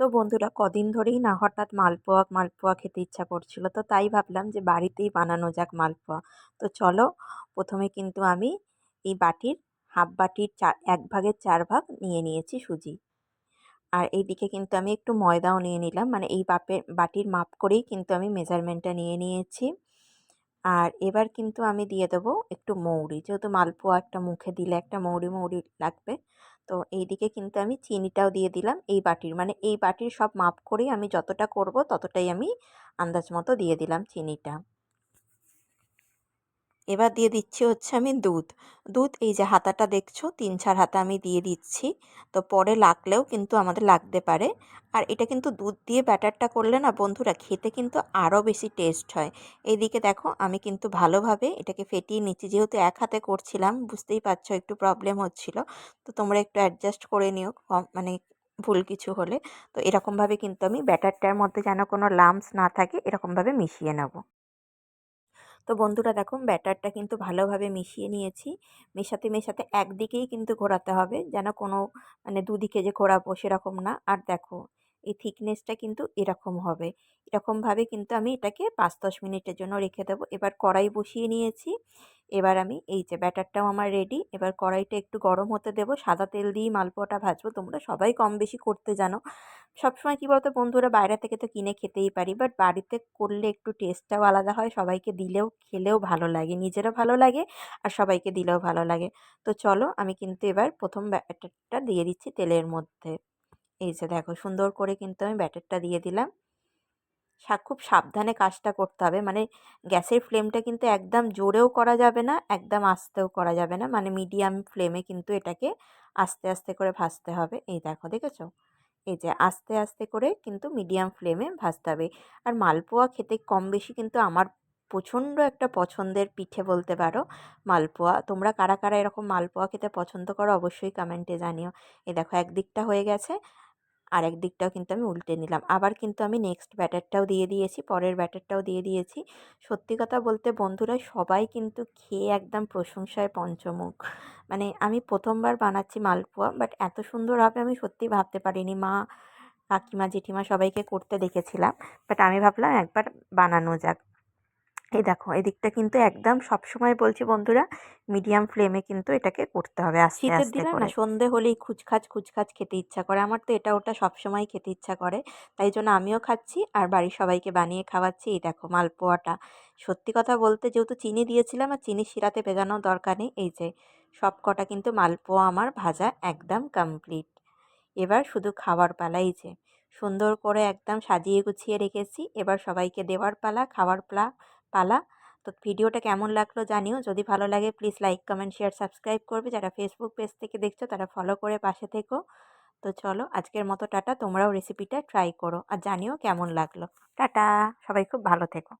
তো বন্ধুরা কদিন ধরেই না হঠাৎ মালপোয়া মালপোয়া খেতে ইচ্ছা করছিল, তো তাই ভাবলাম যে বাড়িতেই বানানো যাক মালপোয়া। তো চলো, প্রথমে কিন্তু আমি এই বাটির হাফ বাটির 1/4 ভাগ নিয়ে নিয়েছি সুজি। আর এইদিকে কিন্তু আমি একটু ময়দাও নিয়ে নিলাম, মানে এই বাটির মাপ করেই কিন্তু আমি মেজারমেন্টটা নিয়ে নিয়েছি। আর এবার কিন্তু আমি দিয়ে দেবো একটু মৌরি, যেহেতু মালপোয়া একটা মুখে দিলে একটা মৌরি মৌরি লাগবে। তো এইদিকে কিন্তু আমি চিনিটাও দিয়ে দিলাম এই বাটির, মানে এই বাটির সব মাপ করেই আমি যতটা করব ততটাই আমি আন্দাজ মতো দিয়ে দিলাম চিনিটা। এবার দিয়ে দিচ্ছি হচ্ছে আমি দুধ। দুধ এই যে হাতাটা দেখছো 3-4 হাতা আমি দিয়ে দিচ্ছি। তো পরে লাগলেও কিন্তু আমাদের লাগতে পারে। আর এটা কিন্তু দুধ দিয়ে ব্যাটারটা করলে না বন্ধুরা খেতে কিন্তু আরও বেশি টেস্ট হয়। এইদিকে দেখো আমি কিন্তু ভালোভাবে এটাকে ফেটিয়ে নিচ্ছি, যেহেতু এক হাতে করছিলাম বুঝতেই পারছো একটু প্রবলেম হচ্ছিল। তো তোমরা একটু অ্যাডজাস্ট করে নিও, মানে ভুল কিছু হলে। তো এরকমভাবে কিন্তু আমি ব্যাটারটার মধ্যে যেন কোনো লাম্পস না থাকে এরকমভাবে মিশিয়ে নেব। তো বন্ধুরা দেখো ব্যাটারটা কিন্তু ভালোভাবে মিশিয়ে নিয়েছি। মেশাতে মেশাতে একদিকেই কিন্তু ঘোরাতে হবে, যেন কোনো মানে দুদিকে যে ঘোরাবো সেরকম না। আর দেখো এই থিকনেসটা কিন্তু এরকম হবে। এরকমভাবে কিন্তু আমি এটাকে 5-10 মিনিটের জন্য রেখে দেবো। এবার কড়াই বসিয়ে নিয়েছি। এবার আমি এই যে ব্যাটারটাও আমার রেডি। এবার কড়াইটা একটু গরম হতে দেবো, সাদা তেল দিয়েই মালপোয়াটা ভাজবো। তোমরা সবাই কম বেশি করতে জানো। সবসময় কী বলতো বন্ধুরা, বাইরে থেকে তো কিনে খেতেই পারি, বাট বাড়িতে করলে একটু টেস্টটাও আলাদা হয়, সবাইকে দিলেও খেলেও ভালো লাগে, নিজেরও ভালো লাগে আর সবাইকে দিলেও ভালো লাগে। তো চলো আমি কিন্তু এবার প্রথম ব্যাটারটা দিয়ে দিচ্ছি তেলের মধ্যে। এই যে দেখো সুন্দর করে কিন্তু আমি ব্যাটারটা দিয়ে দিলাম। খুব সাবধানে কাজটা করতে হবে, মানে গ্যাসের ফ্লেমটা কিন্তু একদম জোরেও করা যাবে না, একদম আস্তেও করা যাবে না, মানে মিডিয়াম ফ্লেমে কিন্তু এটাকে আস্তে আস্তে করে ভাজতে হবে। এই দেখো দেখেছো, এই যে আস্তে আস্তে করে কিন্তু মিডিয়াম ফ্লেমে ভাজতে হবে। আর মালপোয়া খেতে কম বেশি কিন্তু আমার প্রচণ্ড একটা পছন্দের পিঠে বলতে পারো মালপোয়া। তোমরা কারা কারা এরকম মালপোয়া খেতে পছন্দ করো অবশ্যই কমেন্টে জানিও। এই দেখো একদিকটা হয়ে গেছে, আর একদিকটাও কিন্তু আমি উল্টে নিলাম। আবার কিন্তু আমি নেক্সট ব্যাটারটাও দিয়ে দিয়েছি, পরের ব্যাটারটাও দিয়ে দিয়েছি। সত্যি কথা বলতে বন্ধুরা সবাই কিন্তু খেয়ে একদম প্রশংসায় পঞ্চমুখ। মানে আমি প্রথমবার বানাচ্ছি মালপোয়া, বাট এত সুন্দর হবে আমি সত্যিই ভাবতে পারিনি। মা, কাকিমা, জেঠিমা সবাইকে করতে দেখেছিলাম, বাট আমি ভাবলাম একবার বানানো যাক। এই দেখো এদিকটা কিন্তু একদম সবসময় বলছি বন্ধুরা মিডিয়াম ফ্লেমে কিন্তু এটাকে করতে হবে আস্তে শীতের আস্তে দিনে না করে। সন্ধে হলেই খুচখাচ খুচখাচ খেতে ইচ্ছা করে, আমার তো এটা ওটা সবসময় খেতে ইচ্ছা করে। তাই জন্য আমিও খাচ্ছি আর বাড়ির সবাইকে বানিয়ে খাওয়াচ্ছি। এই দেখো মালপোয়াটা, সত্যি কথা বলতে যেহেতু চিনি দিয়েছিলাম আর চিনির শিরাতে ভেজানোর দরকার নেই। এই যে সব কটা কিন্তু মালপোয়া আমার ভাজা একদম কমপ্লিট। এবার শুধু খাওয়ার পালা। এই যে সুন্দর করে একদম সাজিয়ে গুছিয়ে রেখেছি, এবার সবাইকে দেওয়ার পালা, খাওয়ার পালা। তো ভিডিওটা কেমন লাগলো জানিও, যদি ভালো লাগে please like comment share subscribe করবে, যারা ফেসবুক পেজ থেকে দেখছো তারা ফলো করে পাশে থেকো। তো চলো আজকের মতো টাটা, তোমরাও রেসিপিটা ট্রাই করো আর জানিও কেমন লাগলো। টাটা, সবাই খুব ভালো থেকো।